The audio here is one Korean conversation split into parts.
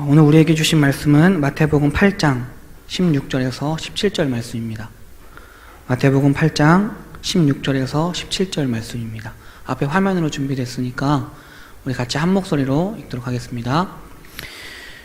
오늘 우리에게 주신 말씀은 마태복음 8장 16절에서 17절 말씀입니다. 마태복음 8장 16절에서 17절 말씀입니다. 앞에 화면으로 준비됐으니까 우리 같이 한 목소리로 읽도록 하겠습니다.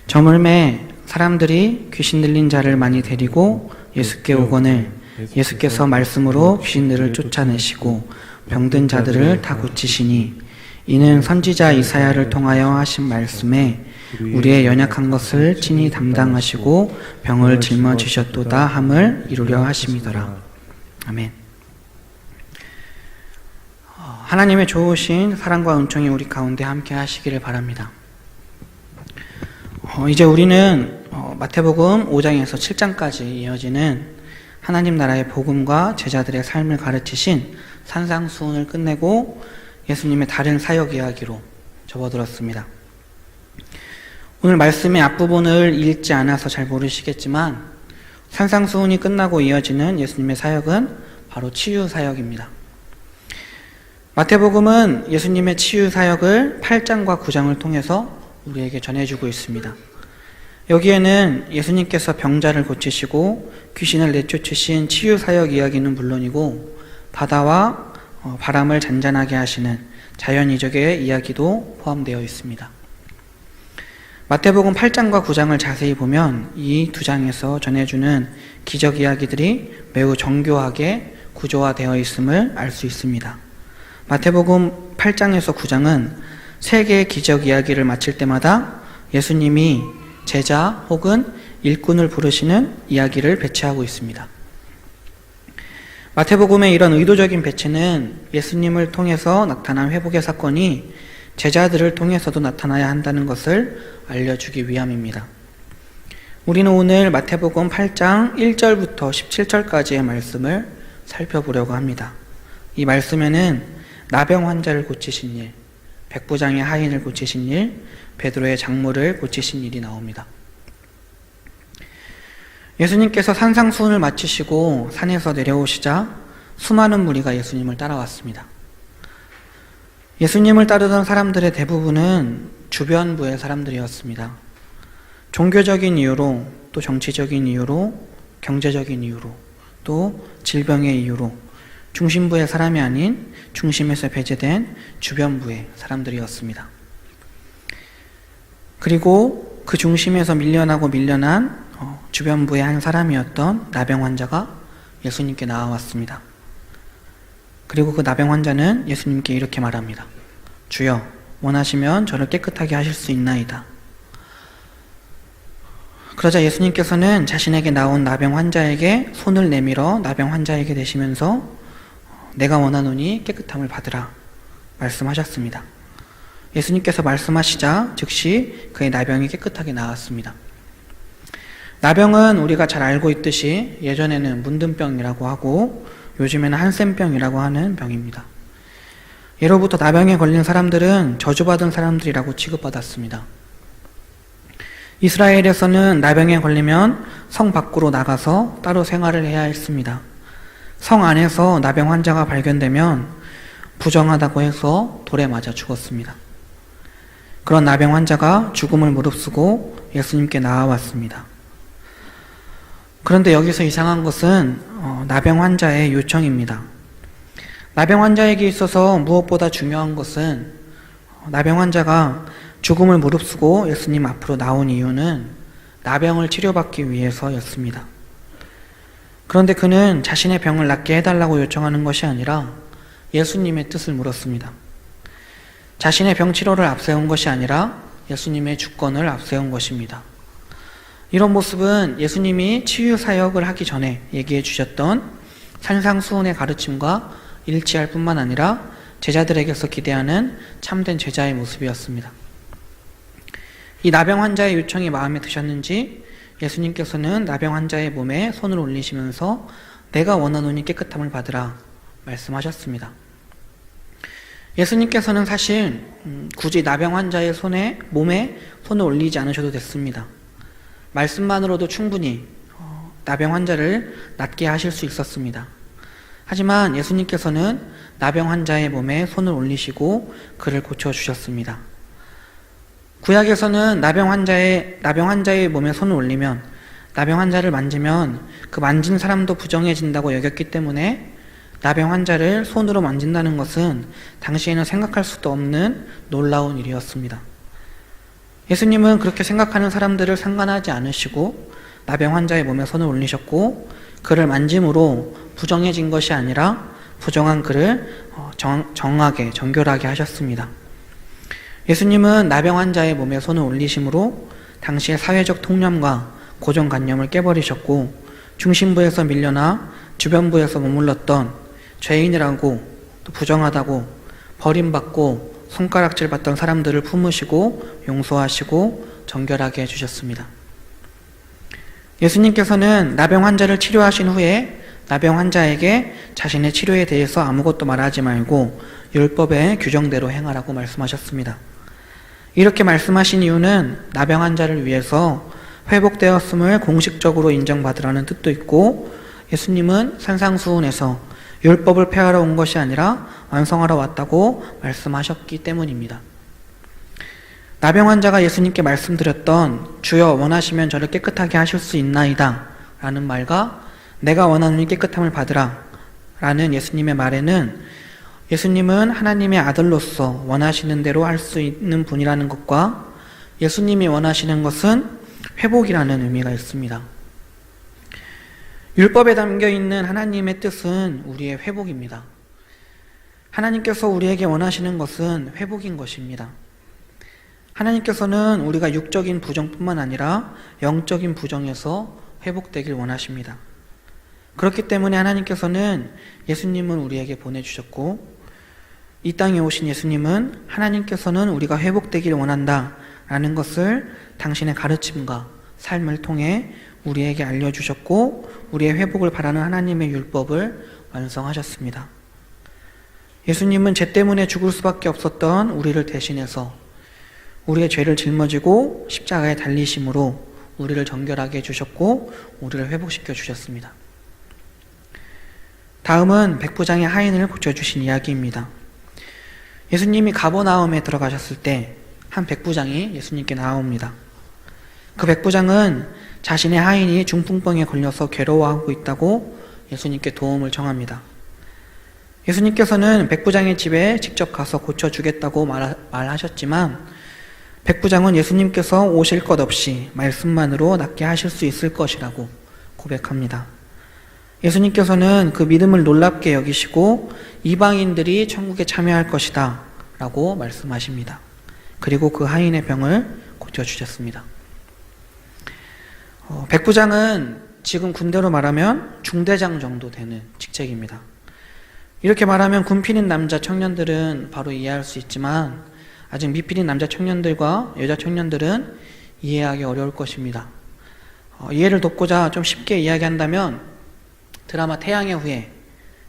저물매 사람들이 귀신 들린 자를 많이 데리고 예수께 오거늘 예수께서 말씀으로 귀신들을 쫓아내시고 병든 자들을 다 고치시니 이는 선지자 이사야를 통하여 하신 말씀에 우리의 연약한 것을 친히 담당하시고 병을 짊어지셨도다 함을 이루려 하심이더라. 아멘. 하나님의 좋으신 사랑과 은총이 우리 가운데 함께 하시기를 바랍니다. 이제 우리는 마태복음 5장에서 7장까지 이어지는 하나님 나라의 복음과 제자들의 삶을 가르치신 산상수훈을 끝내고 예수님의 다른 사역 이야기로 접어들었습니다. 오늘 말씀의 앞부분을 읽지 않아서 잘 모르시겠지만 산상수훈이 끝나고 이어지는 예수님의 사역은 바로 치유 사역입니다. 마태복음은 예수님의 치유 사역을 8장과 9장을 통해서 우리에게 전해주고 있습니다. 여기에는 예수님께서 병자를 고치시고 귀신을 내쫓으신 치유 사역 이야기는 물론이고 바다와 바람을 잔잔하게 하시는 자연이적의 이야기도 포함되어 있습니다. 마태복음 8장과 9장을 자세히 보면 이 두 장에서 전해주는 기적 이야기들이 매우 정교하게 구조화되어 있음을 알 수 있습니다. 마태복음 8장에서 9장은 세 개의 기적 이야기를 마칠 때마다 예수님이 제자 혹은 일꾼을 부르시는 이야기를 배치하고 있습니다. 마태복음의 이런 의도적인 배치는 예수님을 통해서 나타난 회복의 사건이 제자들을 통해서도 나타나야 한다는 것을 알려주기 위함입니다. 우리는 오늘 마태복음 8장 1절부터 17절까지의 말씀을 살펴보려고 합니다. 이 말씀에는 나병 환자를 고치신 일, 백부장의 하인을 고치신 일, 베드로의 장모를 고치신 일이 나옵니다. 예수님께서 산상수훈을 마치시고 산에서 내려오시자 수많은 무리가 예수님을 따라왔습니다. 예수님을 따르던 사람들의 대부분은 주변부의 사람들이었습니다. 종교적인 이유로, 또 정치적인 이유로, 경제적인 이유로, 또 질병의 이유로 중심부의 사람이 아닌 중심에서 배제된 주변부의 사람들이었습니다. 그리고 그 중심에서 밀려난 주변부의 한 사람이었던 나병 환자가 예수님께 나와왔습니다. 그리고 그 나병 환자는 예수님께 이렇게 말합니다. 주여, 원하시면 저를 깨끗하게 하실 수 있나이다. 그러자 예수님께서는 자신에게 나온 나병 환자에게 손을 내밀어 나병 환자에게 대시면서 내가 원하노니 깨끗함을 받으라 말씀하셨습니다. 예수님께서 말씀하시자 즉시 그의 나병이 깨끗하게 나았습니다. 나병은 우리가 잘 알고 있듯이 예전에는 문둥병이라고 하고 요즘에는 한센병이라고 하는 병입니다. 예로부터 나병에 걸린 사람들은 저주받은 사람들이라고 취급받았습니다. 이스라엘에서는 나병에 걸리면 성 밖으로 나가서 따로 생활을 해야 했습니다. 성 안에서 나병 환자가 발견되면 부정하다고 해서 돌에 맞아 죽었습니다. 그런 나병 환자가 죽음을 무릅쓰고 예수님께 나아왔습니다. 그런데 여기서 이상한 것은 나병 환자의 요청입니다. 나병 환자에게 있어서 무엇보다 중요한 것은 나병 환자가 죽음을 무릅쓰고 예수님 앞으로 나온 이유는 나병을 치료받기 위해서였습니다. 그런데 그는 자신의 병을 낫게 해달라고 요청하는 것이 아니라 예수님의 뜻을 물었습니다. 자신의 병 치료를 앞세운 것이 아니라 예수님의 주권을 앞세운 것입니다. 이런 모습은 예수님이 치유 사역을 하기 전에 얘기해 주셨던 산상수훈의 가르침과 일치할 뿐만 아니라 제자들에게서 기대하는 참된 제자의 모습이었습니다. 이 나병 환자의 요청이 마음에 드셨는지 예수님께서는 나병 환자의 몸에 손을 올리시면서 내가 원하노니 깨끗함을 받으라 말씀하셨습니다. 예수님께서는 사실 굳이 나병 환자의 몸에 손을 올리지 않으셔도 됐습니다. 말씀만으로도 충분히 나병 환자를 낫게 하실 수 있었습니다. 하지만 예수님께서는 나병 환자의 몸에 손을 올리시고 그를 고쳐주셨습니다. 구약에서는 나병 환자의 몸에 손을 올리면, 나병 환자를 만지면 그 만진 사람도 부정해진다고 여겼기 때문에 나병 환자를 손으로 만진다는 것은 당시에는 생각할 수도 없는 놀라운 일이었습니다. 예수님은 그렇게 생각하는 사람들을 상관하지 않으시고 나병 환자의 몸에 손을 올리셨고, 그를 만짐으로 부정해진 것이 아니라 부정한 그를 정하게, 정결하게 하셨습니다. 예수님은 나병 환자의 몸에 손을 올리심으로 당시의 사회적 통념과 고정관념을 깨버리셨고, 중심부에서 밀려나 주변부에서 머물렀던 죄인이라고, 또 부정하다고 버림받고 손가락질 받던 사람들을 품으시고 용서하시고 정결하게 해주셨습니다. 예수님께서는 나병 환자를 치료하신 후에 나병 환자에게 자신의 치료에 대해서 아무것도 말하지 말고 율법의 규정대로 행하라고 말씀하셨습니다. 이렇게 말씀하신 이유는 나병 환자를 위해서 회복되었음을 공식적으로 인정받으라는 뜻도 있고, 예수님은 산상수훈에서 율법을 폐하러 온 것이 아니라 완성하러 왔다고 말씀하셨기 때문입니다. 나병 환자가 예수님께 말씀드렸던 주여 원하시면 저를 깨끗하게 하실 수 있나이다 라는 말과 내가 원하는 깨끗함을 받으라 라는 예수님의 말에는 예수님은 하나님의 아들로서 원하시는 대로 할 수 있는 분이라는 것과 예수님이 원하시는 것은 회복이라는 의미가 있습니다. 율법에 담겨있는 하나님의 뜻은 우리의 회복입니다. 하나님께서 우리에게 원하시는 것은 회복인 것입니다. 하나님께서는 우리가 육적인 부정뿐만 아니라 영적인 부정에서 회복되길 원하십니다. 그렇기 때문에 하나님께서는 예수님을 우리에게 보내주셨고, 이 땅에 오신 예수님은 하나님께서는 우리가 회복되길 원한다 라는 것을 당신의 가르침과 삶을 통해 우리에게 알려주셨고, 우리의 회복을 바라는 하나님의 율법을 완성하셨습니다. 예수님은 죄 때문에 죽을 수밖에 없었던 우리를 대신해서 우리의 죄를 짊어지고 십자가에 달리심으로 우리를 정결하게 해주셨고 우리를 회복시켜 주셨습니다. 다음은 백부장의 하인을 고쳐주신 이야기입니다. 예수님이 가버나움에 들어가셨을 때 한 백부장이 예수님께 나옵니다. 그 백부장은 자신의 하인이 중풍병에 걸려서 괴로워하고 있다고 예수님께 도움을 청합니다. 예수님께서는 백부장의 집에 직접 가서 고쳐주겠다고 말하셨지만 백부장은 예수님께서 오실 것 없이 말씀만으로 낫게 하실 수 있을 것이라고 고백합니다. 예수님께서는 그 믿음을 놀랍게 여기시고 이방인들이 천국에 참여할 것이다 라고 말씀하십니다. 그리고 그 하인의 병을 고쳐주셨습니다. 백부장은 지금 군대로 말하면 중대장 정도 되는 직책입니다. 이렇게 말하면 군필인 남자 청년들은 바로 이해할 수 있지만 아직 미필인 남자 청년들과 여자 청년들은 이해하기 어려울 것입니다. 이해를 돕고자 좀 쉽게 이야기한다면 드라마 태양의 후예에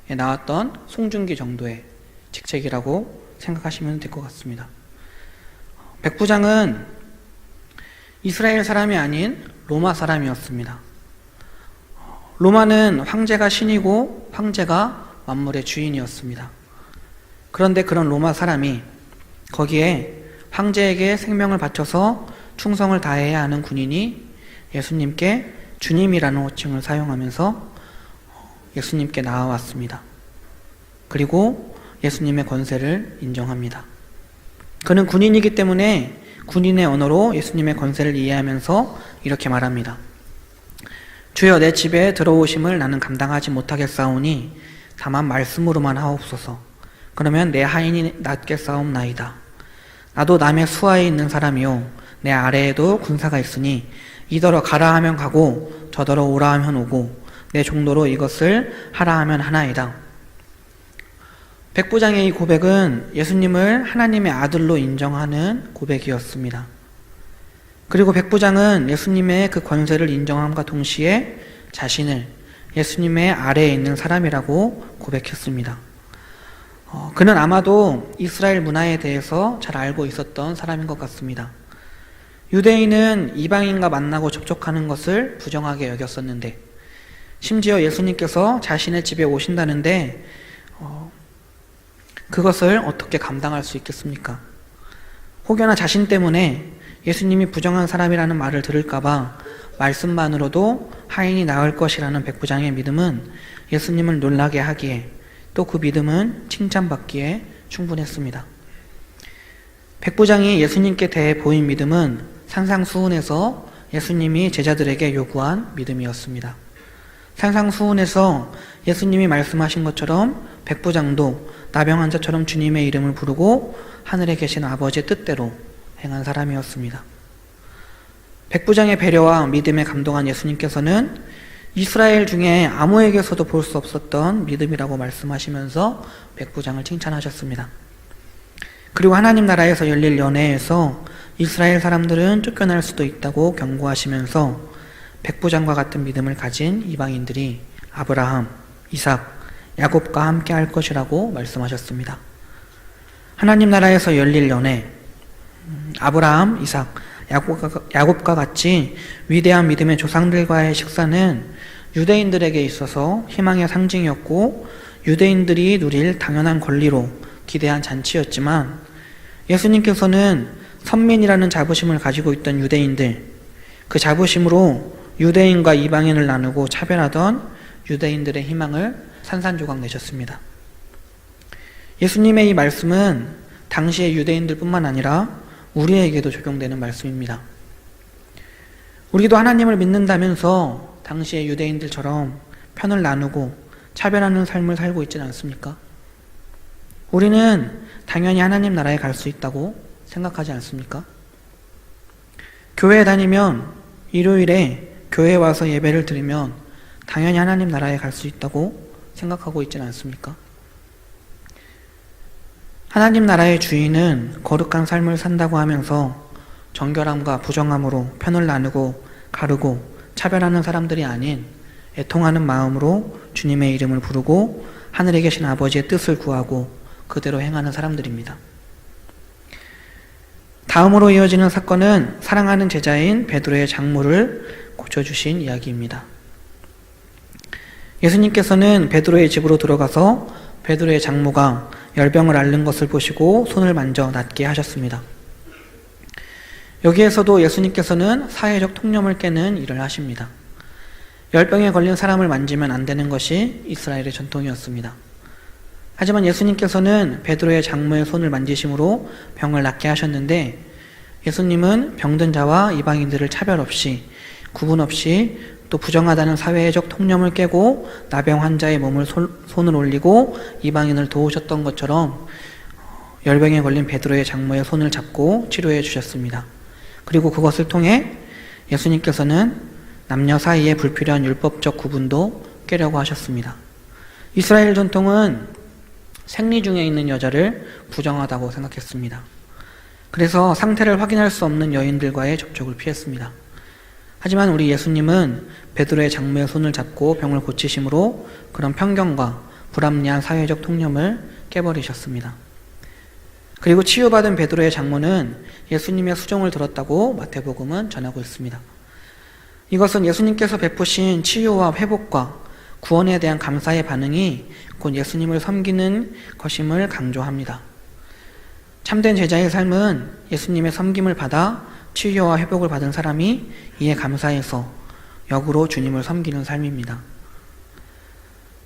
나왔던 송중기 정도의 직책이라고 생각하시면 될 것 같습니다. 백부장은 이스라엘 사람이 아닌 로마 사람이었습니다. 로마는 황제가 신이고 황제가 만물의 주인이었습니다. 그런데 그런 로마 사람이 거기에 황제에게 생명을 바쳐서 충성을 다해야 하는 군인이 예수님께 주님이라는 호칭을 사용하면서 예수님께 나아왔습니다. 그리고 예수님의 권세를 인정합니다. 그는 군인이기 때문에 군인의 언어로 예수님의 권세를 이해하면서 이렇게 말합니다. 주여 내 집에 들어오심을 나는 감당하지 못하겠사오니 다만 말씀으로만 하옵소서. 그러면 내 하인이 낫겠사옵나이다. 나도 남의 수하에 있는 사람이요 내 아래에도 군사가 있으니 이더러 가라 하면 가고 저더러 오라 하면 오고 내 종도로 이것을 하라 하면 하나이다. 백부장의 이 고백은 예수님을 하나님의 아들로 인정하는 고백이었습니다. 그리고 백부장은 예수님의 그 권세를 인정함과 동시에 자신을 예수님의 아래에 있는 사람이라고 고백했습니다. 그는 아마도 이스라엘 문화에 대해서 잘 알고 있었던 사람인 것 같습니다. 유대인은 이방인과 만나고 접촉하는 것을 부정하게 여겼었는데 심지어 예수님께서 자신의 집에 오신다는데 그것을 어떻게 감당할 수 있겠습니까? 혹여나 자신 때문에 예수님이 부정한 사람이라는 말을 들을까봐 말씀만으로도 하인이 나을 것이라는 백부장의 믿음은 예수님을 놀라게 하기에, 또 그 믿음은 칭찬받기에 충분했습니다. 백부장이 예수님께 대해 보인 믿음은 산상수훈에서 예수님이 제자들에게 요구한 믿음이었습니다. 산상수훈에서 예수님이 말씀하신 것처럼 백부장도 나병 환자처럼 주님의 이름을 부르고 하늘에 계신 아버지의 뜻대로 행한 사람이었습니다. 백부장의 배려와 믿음에 감동한 예수님께서는 이스라엘 중에 아무에게서도 볼 수 없었던 믿음이라고 말씀하시면서 백부장을 칭찬하셨습니다. 그리고 하나님 나라에서 열릴 연회에서 이스라엘 사람들은 쫓겨날 수도 있다고 경고하시면서 백부장과 같은 믿음을 가진 이방인들이 아브라함, 이삭, 야곱과 함께 할 것이라고 말씀하셨습니다. 하나님 나라에서 열릴 연회, 아브라함, 이삭, 야곱과 같이 위대한 믿음의 조상들과의 식사는 유대인들에게 있어서 희망의 상징이었고 유대인들이 누릴 당연한 권리로 기대한 잔치였지만, 예수님께서는 선민이라는 자부심을 가지고 있던 유대인들, 그 자부심으로 유대인과 이방인을 나누고 차별하던 유대인들의 희망을 산산조각 내셨습니다. 예수님의 이 말씀은 당시의 유대인들뿐만 아니라 우리에게도 적용되는 말씀입니다. 우리도 하나님을 믿는다면서 당시의 유대인들처럼 편을 나누고 차별하는 삶을 살고 있지는 않습니까? 우리는 당연히 하나님 나라에 갈 수 있다고 생각하지 않습니까? 교회에 다니면, 일요일에 교회에 와서 예배를 드리면 당연히 하나님 나라에 갈 수 있다고 생각하고 있지는 않습니까? 하나님 나라의 주인은 거룩한 삶을 산다고 하면서 정결함과 부정함으로 편을 나누고 가르고 차별하는 사람들이 아닌 애통하는 마음으로 주님의 이름을 부르고 하늘에 계신 아버지의 뜻을 구하고 그대로 행하는 사람들입니다. 다음으로 이어지는 사건은 사랑하는 제자인 베드로의 장모를 고쳐주신 이야기입니다. 예수님께서는 베드로의 집으로 들어가서 베드로의 장모가 열병을 앓는 것을 보시고 손을 만져 낫게 하셨습니다. 여기에서도 예수님께서는 사회적 통념을 깨는 일을 하십니다. 열병에 걸린 사람을 만지면 안 되는 것이 이스라엘의 전통이었습니다. 하지만 예수님께서는 베드로의 장모의 손을 만지심으로 병을 낫게 하셨는데, 예수님은 병든 자와 이방인들을 차별 없이, 구분 없이, 또 부정하다는 사회적 통념을 깨고 나병 환자의 몸을 손을 올리고 이방인을 도우셨던 것처럼 열병에 걸린 베드로의 장모의 손을 잡고 치료해 주셨습니다. 그리고 그것을 통해 예수님께서는 남녀 사이에 불필요한 율법적 구분도 깨려고 하셨습니다. 이스라엘 전통은 생리 중에 있는 여자를 부정하다고 생각했습니다. 그래서 상태를 확인할 수 없는 여인들과의 접촉을 피했습니다. 하지만 우리 예수님은 베드로의 장모의 손을 잡고 병을 고치심으로 그런 편견과 불합리한 사회적 통념을 깨버리셨습니다. 그리고 치유받은 베드로의 장모는 예수님의 수종을 들었다고 마태복음은 전하고 있습니다. 이것은 예수님께서 베푸신 치유와 회복과 구원에 대한 감사의 반응이 곧 예수님을 섬기는 것임을 강조합니다. 참된 제자의 삶은 예수님의 섬김을 받아 치유와 회복을 받은 사람이 이에 감사해서 역으로 주님을 섬기는 삶입니다.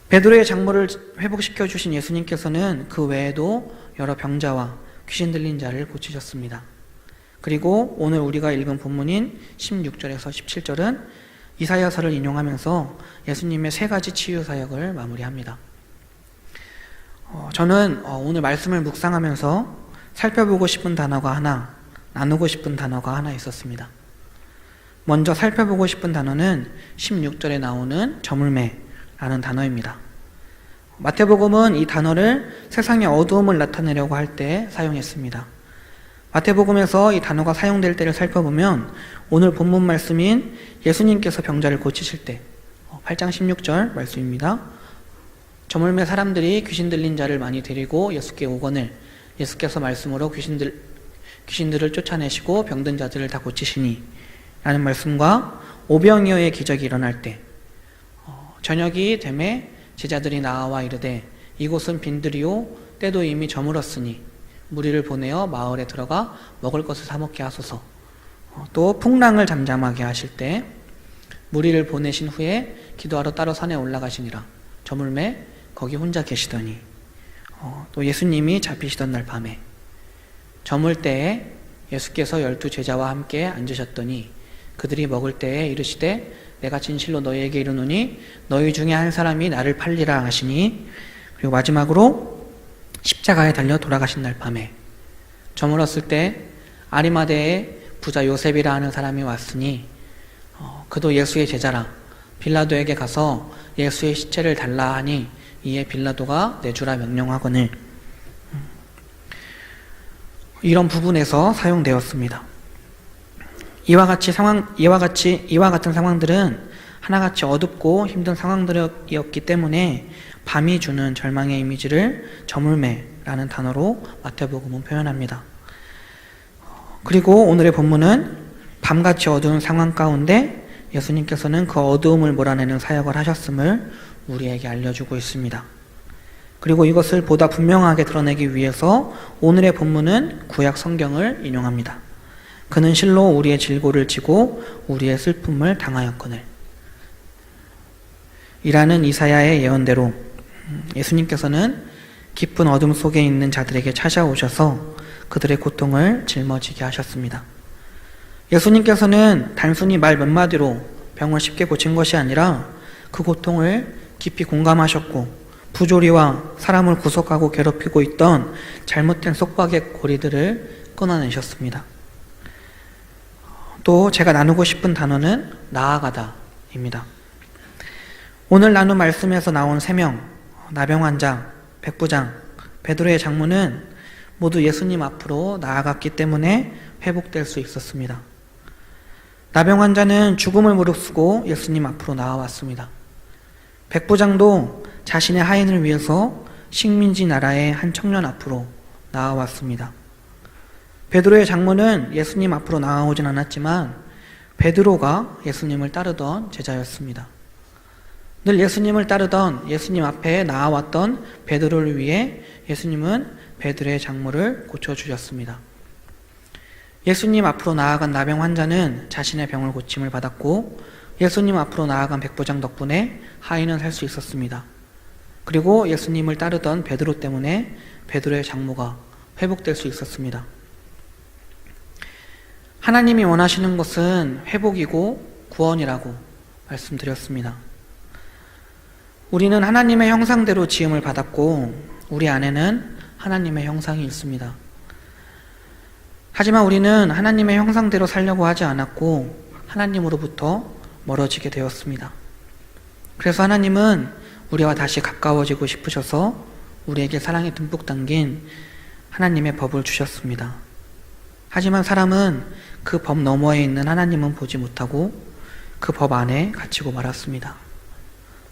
베드로의 장모를 회복시켜 주신 예수님께서는 그 외에도 여러 병자와 귀신 들린 자를 고치셨습니다. 그리고 오늘 우리가 읽은 본문인 16절에서 17절은 이사야서를 인용하면서 예수님의 세 가지 치유 사역을 마무리합니다. 저는 오늘 말씀을 묵상하면서 살펴보고 싶은 단어가 하나, 나누고 싶은 단어가 하나 있었습니다. 먼저 살펴보고 싶은 단어는 16절에 나오는 저물매라는 단어입니다. 마태복음은 이 단어를 세상의 어두움을 나타내려고 할 때 사용했습니다. 마태복음에서 이 단어가 사용될 때를 살펴보면 오늘 본문 말씀인 예수님께서 병자를 고치실 때 8장 16절 말씀입니다. 저물매 사람들이 귀신 들린 자를 많이 데리고 예수께 오거늘 예수께서 말씀으로 귀신들을 쫓아내시고 병든 자들을 다 고치시니 라는 말씀과 오병이어의 기적이 일어날 때 저녁이 되매 제자들이 나와 이르되 이곳은 빈들이요 때도 이미 저물었으니 무리를 보내어 마을에 들어가 먹을 것을 사 먹게 하소서 또 풍랑을 잠잠하게 하실 때 무리를 보내신 후에 기도하러 따로 산에 올라가시니라. 저물매 거기 혼자 계시더니 또 예수님이 잡히시던 날 밤에 저물 때에 예수께서 12 제자와 함께 앉으셨더니 그들이 먹을 때에 이르시되 내가 진실로 너희에게 이르노니 너희 중에 한 사람이 나를 팔리라 하시니 그리고 마지막으로 십자가에 달려 돌아가신 날 밤에 저물었을 때 아리마대에 부자 요셉이라 하는 사람이 왔으니 그도 예수의 제자라 빌라도에게 가서 예수의 시체를 달라 하니 이에 빌라도가 내주라 명령하거늘 이런 부분에서 사용되었습니다. 이와 같은 상황들은 하나같이 어둡고 힘든 상황들이었기 때문에 밤이 주는 절망의 이미지를 저물매라는 단어로 마태복음은 표현합니다. 그리고 오늘의 본문은 밤같이 어두운 상황 가운데 예수님께서는 그 어두움을 몰아내는 사역을 하셨음을 우리에게 알려주고 있습니다. 그리고 이것을 보다 분명하게 드러내기 위해서 오늘의 본문은 구약 성경을 인용합니다. 그는 실로 우리의 질고를 지고 우리의 슬픔을 당하였거늘 이라는 이사야의 예언대로 예수님께서는 깊은 어둠 속에 있는 자들에게 찾아오셔서 그들의 고통을 짊어지게 하셨습니다. 예수님께서는 단순히 말 몇 마디로 병을 쉽게 고친 것이 아니라 그 고통을 깊이 공감하셨고 부조리와 사람을 구속하고 괴롭히고 있던 잘못된 속박의 고리들을 끊어내셨습니다. 또 제가 나누고 싶은 단어는 나아가다입니다. 오늘 나눈 말씀에서 나온 3명, 나병 환자, 백부장, 베드로의 장모는 모두 예수님 앞으로 나아갔기 때문에 회복될 수 있었습니다. 나병 환자는 죽음을 무릅쓰고 예수님 앞으로 나아왔습니다. 백부장도 자신의 하인을 위해서 식민지 나라의 한 청년 앞으로 나아왔습니다. 베드로의 장모는 예수님 앞으로 나아오진 않았지만 베드로가 예수님을 따르던 제자였습니다. 늘 예수님을 따르던 예수님 앞에 나아왔던 베드로를 위해 예수님은 베드로의 장모를 고쳐주셨습니다. 예수님 앞으로 나아간 나병 환자는 자신의 병을 고침을 받았고 예수님 앞으로 나아간 백부장 덕분에 하인은 살 수 있었습니다. 그리고 예수님을 따르던 베드로 때문에 베드로의 장모가 회복될 수 있었습니다. 하나님이 원하시는 것은 회복이고 구원이라고 말씀드렸습니다. 우리는 하나님의 형상대로 지음을 받았고 우리 안에는 하나님의 형상이 있습니다. 하지만 우리는 하나님의 형상대로 살려고 하지 않았고 하나님으로부터 멀어지게 되었습니다. 그래서 하나님은 우리와 다시 가까워지고 싶으셔서 우리에게 사랑이 듬뿍 담긴 하나님의 법을 주셨습니다. 하지만 사람은 그 법 너머에 있는 하나님은 보지 못하고 그 법 안에 갇히고 말았습니다.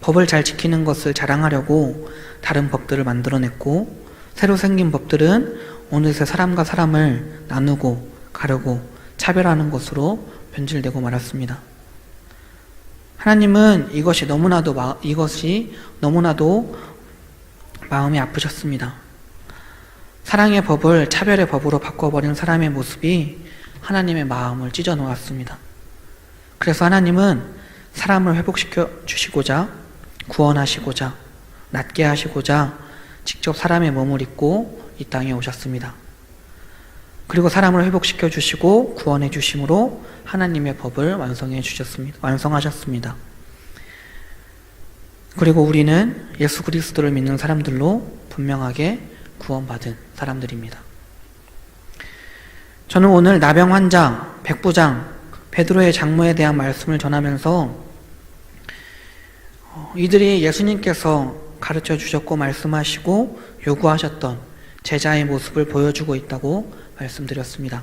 법을 잘 지키는 것을 자랑하려고 다른 법들을 만들어냈고 새로 생긴 법들은 어느새 사람과 사람을 나누고 가르고 차별하는 것으로 변질되고 말았습니다. 하나님은 이것이 너무나도 마음이 아프셨습니다. 사랑의 법을 차별의 법으로 바꿔버린 사람의 모습이 하나님의 마음을 찢어 놓았습니다. 그래서 하나님은 사람을 회복시켜 주시고자 구원하시고자 낫게 하시고자 직접 사람의 몸을 입고 이 땅에 오셨습니다. 그리고 사람을 회복시켜 주시고 구원해 주심으로 하나님의 법을 완성하셨습니다. 그리고 우리는 예수 그리스도를 믿는 사람들로 분명하게 구원받은 사람들입니다. 저는 오늘 나병 환자, 백부장, 베드로의 장모에 대한 말씀을 전하면서 이들이 예수님께서 가르쳐 주셨고 말씀하시고 요구하셨던 제자의 모습을 보여주고 있다고 말씀드렸습니다.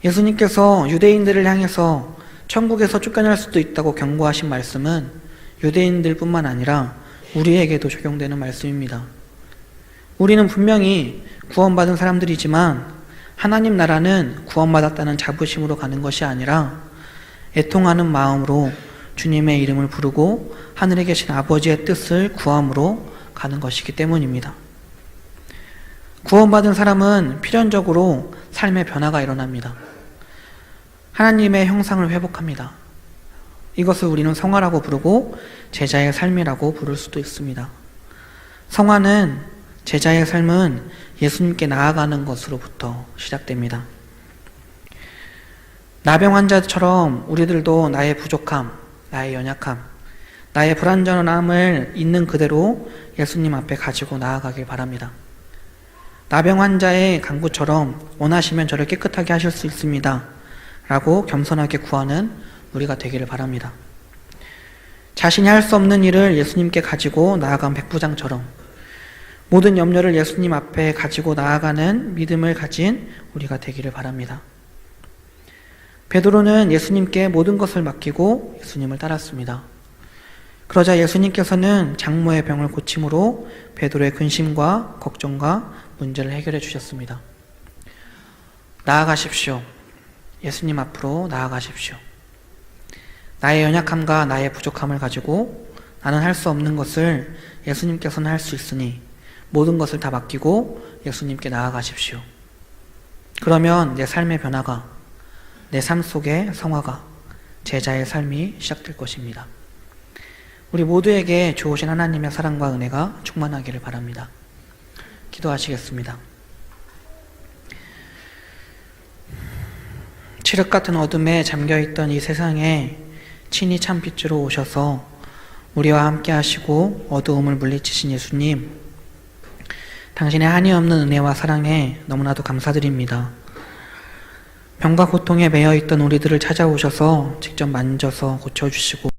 예수님께서 유대인들을 향해서 천국에서 쫓겨날 수도 있다고 경고하신 말씀은 유대인들 뿐만 아니라 우리에게도 적용되는 말씀입니다. 우리는 분명히 구원받은 사람들이지만 하나님 나라는 구원받았다는 자부심으로 가는 것이 아니라 애통하는 마음으로 주님의 이름을 부르고 하늘에 계신 아버지의 뜻을 구함으로 가는 것이기 때문입니다. 구원받은 사람은 필연적으로 삶의 변화가 일어납니다. 하나님의 형상을 회복합니다. 이것을 우리는 성화라고 부르고 제자의 삶이라고 부를 수도 있습니다. 성화는, 제자의 삶은 예수님께 나아가는 것으로부터 시작됩니다. 나병 환자처럼 우리들도 나의 부족함, 나의 연약함, 나의 불완전함을 있는 그대로 예수님 앞에 가지고 나아가길 바랍니다. 나병 환자의 간구처럼 원하시면 저를 깨끗하게 하실 수 있습니다 라고 겸손하게 구하는 우리가 되기를 바랍니다. 자신이 할 수 없는 일을 예수님께 가지고 나아간 백부장처럼 모든 염려를 예수님 앞에 가지고 나아가는 믿음을 가진 우리가 되기를 바랍니다. 베드로는 예수님께 모든 것을 맡기고 예수님을 따랐습니다. 그러자 예수님께서는 장모의 병을 고침으로 베드로의 근심과 걱정과 문제를 해결해 주셨습니다. 나아가십시오. 예수님 앞으로 나아가십시오. 나의 연약함과 나의 부족함을 가지고 나는 할 수 없는 것을 예수님께서는 할 수 있으니 모든 것을 다 맡기고 예수님께 나아가십시오. 그러면 내 삶의 변화가, 내 삶 속의 성화가, 제자의 삶이 시작될 것입니다. 우리 모두에게 좋으신 하나님의 사랑과 은혜가 충만하기를 바랍니다. 기도하시겠습니다. 칠흑 같은 어둠에 잠겨있던 이 세상에 친히 참빛으로 오셔서 우리와 함께 하시고 어두움을 물리치신 예수님, 당신의 한이 없는 은혜와 사랑에 너무나도 감사드립니다. 병과 고통에 매여 있던 우리들을 찾아오셔서 직접 만져서 고쳐주시고